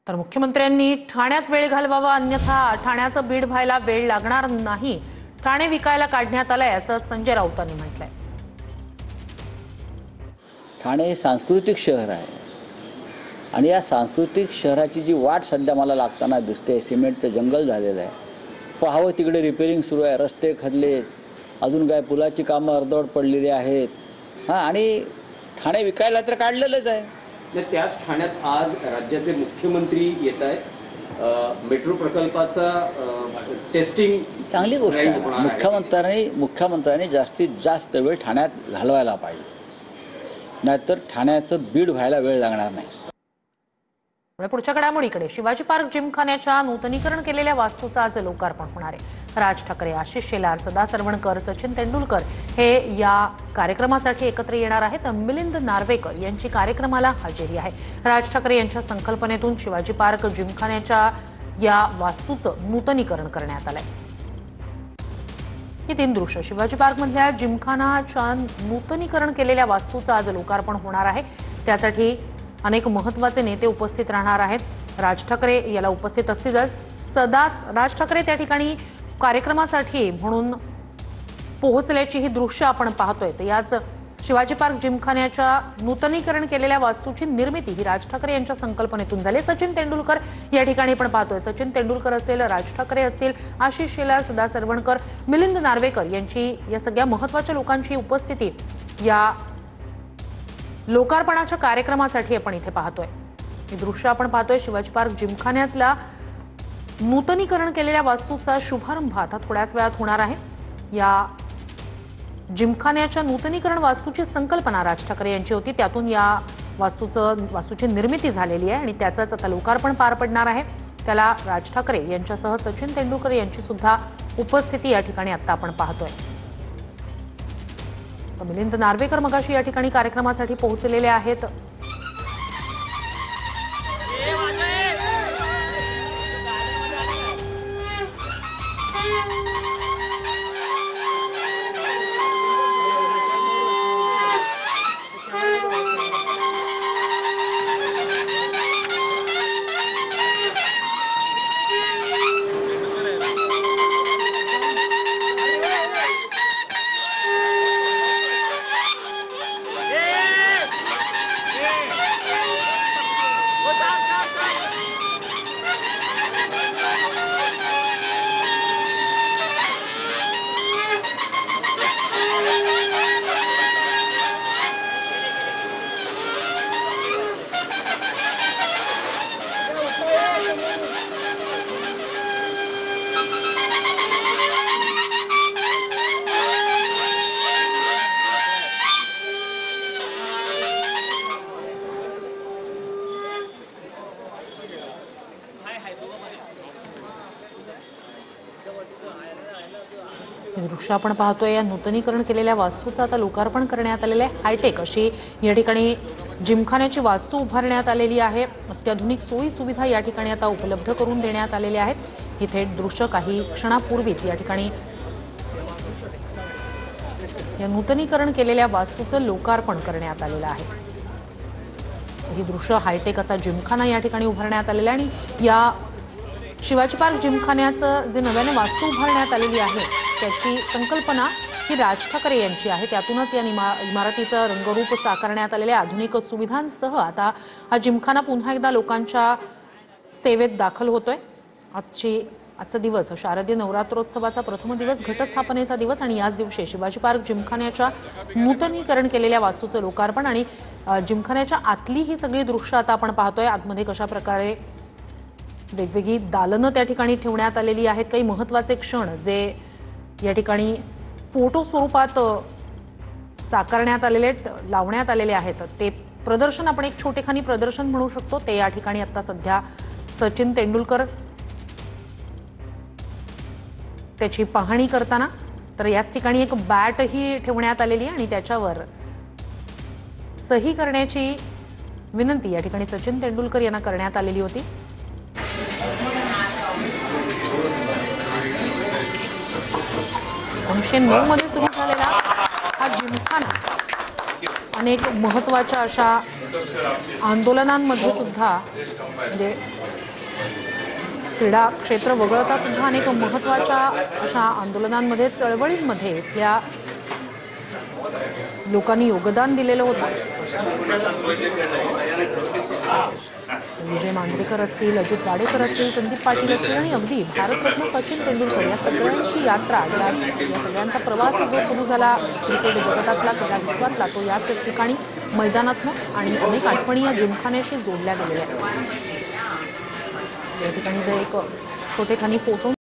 तर मुख्यमंत्र्यांनी ठाण्यात वेळ घालवावा, अन्यथा ठाण्याचं बीड व्हायला वेळ लागणार नाही. ठाणे विकायला काढण्यात आलंय असं संजय राऊतांनी म्हटलंय. ठाणे हे सांस्कृतिक शहर आहे आणि या सांस्कृतिक शहराची जी वाट सध्या मला लागताना दिसते, सिमेंटचं जंगल झालेलं आहे. पाहावं तिकडे रिपेरिंग सुरू आहे, रस्ते खदलेत, अजून काय पुलाची कामं अर्धवट पडलेली आहेत. आणि ठाणे विकायला तर काढलेलंच आहे. त्याच ठाण्यात आज राज्याचे मुख्यमंत्री येत आहेत. मेट्रो प्रकल्पाचा टेस्टिंग चांगली गोष्ट आहे. मुख्यमंत्र्यांनी जास्तीत जास्त वेळ ठाण्यात घालवायला पाहिजे, नाहीतर ठाण्याचं बीड व्हायला वेळ लागणार नाही. पुढच्या घडामोडीकडे, शिवाजी पार्क जिमखान्याच्या नूतनीकरण केलेल्या वास्तूचं आज लोकार्पण होणार आहे. राज ठाकरे, आशिष शेलार, सदा सरवणकर, सचिन तेंडुलकर हे या कार्यक्रमासाठी एकत्र येणार आहेत. मिलिंद नार्वेकर यांची कार्यक्रमाला हजेरी आहे. राज ठाकरे यांच्या संकल्पनेतून शिवाजी पार्क जिमखान्याच्या या वास्तूचं नूतनीकरण करण्यात आलंय. ही तीन दृश्य शिवाजी पार्क मधल्या जिमखानाच्या नूतनीकरण केलेल्या वास्तूचं आज लोकार्पण होणार आहे. त्यासाठी अनेक महत्त्वाचे नेते उपस्थित राहणार आहेत. राज ठाकरे याला उपस्थित असतील. राज ठाकरे त्या ठिकाणी कार्यक्रमासाठी म्हणून पोहोचल्याची ही दृश्य आपण पाहतोय. तर याच शिवाजी पार्क जिमखान्याच्या नूतनीकरण केलेल्या वास्तूची निर्मिती ही राज ठाकरे यांच्या संकल्पनेतून झाली. सचिन तेंडुलकर या ठिकाणी पण पाहतोय. सचिन तेंडुलकर असेल, राज ठाकरे असतील, आशिष शेलार, सदा सरवणकर, मिलिंद नार्वेकर यांची या सगळ्या महत्त्वाच्या लोकांची उपस्थिती या लोकार्पणाच्या कार्यक्रमासाठी आपण इथे पाहतोय. हे दृश्य आपण पाहतोय शिवाजी पार्क जिमखान्यातल्या नूतनीकरण केलेल्या वास्तूचा शुभारंभ आता थोड्याच वेळात होणार आहे. या जिमखान्याच्या नूतनीकरण वास्तूची संकल्पना राज ठाकरे यांची होती. त्यातून या वास्तूची निर्मिती झालेली आहे आणि त्याचाच आता लोकार्पण पार पडणार आहे. त्याला राज ठाकरे यांच्यासह सचिन तेंडुलकर यांची सुद्धा उपस्थिती या ठिकाणी आता आपण पाहतोय. मिलिंद नार्वेकर मगाशी या ठिकाणी कार्यक्रमासाठी पोहोचलेले आहेत. दृश्य आपण पाहतोय. या नूतनीकरण केलेल्या वास्तूचं आता लोकार्पण करण्यात आलेलं आहे. हायटेक अशी या ठिकाणी जिमखान्याची वास्तू उभारण्यात आलेली आहे. अत्याधुनिक सोयी सुविधा या ठिकाणी आता उपलब्ध करून देण्यात आलेल्या आहेत. ही थेट दृश्य काही क्षणापूर्वीच या ठिकाणी या नूतनीकरण केलेल्या वास्तूचं लोकार्पण करण्यात आलेलं आहे. ही दृश्य हायटेक असा जिमखाना या ठिकाणी उभारण्यात आलेला आहे आणि या शिवाजी पार्क जिमखान्याचं जे नव्याने वास्तू उभारण्यात आलेली आहे त्याची संकल्पना ही राज ठाकरे यांची आहे. त्यातूनच या इमारतीचं रंगरूप साकारण्यात आलेल्या आधुनिक सुविधांसह आता हा जिमखाना पुन्हा एकदा लोकांच्या सेवेत दाखल होतोय. आजचा दिवस शारदीय नवरात्रोत्सवाचा प्रथम दिवस, घटस्थापनेचा दिवस आणि याच दिवशी शिवाजी पार्क जिमखान्याच्या नूतनीकरण केलेल्या वास्तूचं लोकार्पण आणि जिमखान्याच्या आतली ही सगळी दृश्य आता आपण पाहतोय. आतमध्ये कशा प्रकारे वेगवेगळी दालनं त्या ठिकाणी ठेवण्यात आलेली आहेत. काही महत्त्वाचे क्षण जे या ठिकाणी फोटो स्वरूपात साकारण्यात आलेले, लावण्यात आलेले आहेत ते प्रदर्शन आपण एक छोटेखानी प्रदर्शन म्हणू शकतो. ते या ठिकाणी आता सध्या सचिन तेंडुलकर त्याची पाहणी करताना, तर याच ठिकाणी एक बॅटही ठेवण्यात आलेली आहे आणि त्याच्यावर सही करण्याची विनंती या ठिकाणी सचिन तेंडुलकर यांना करण्यात आलेली होती. 1909 मध्ये सुरू झालेला हा जिमखाना अनेक महत्त्वाच्या अशा आंदोलनांमध्ये सुद्धा म्हणजे क्रीडा क्षेत्र वगळता सुद्धा अनेक महत्त्वाच्या अशा आंदोलनांमध्ये चळवळींमध्ये इथल्या लोकांनी योगदान दिलेलं होतं. विजय मांजरेकर असतील, अजित वाडेकर असतील, संदीप पाटील असतील आणि अगदी भारतरत्न सचिन तेंडुलकर या सगळ्यांची यात्रा या सगळ्यांचा प्रवास जो सुरू झाला क्रिकेट जगतातला, क्रीडा विश्वातला, तो याच ठिकाणी मैदानातनं आणि अनेक आठवणी या जिमखान्याशी जोडल्या गेलेल्या आहेत. या ठिकाणी जे एक छोटेखानी फोटो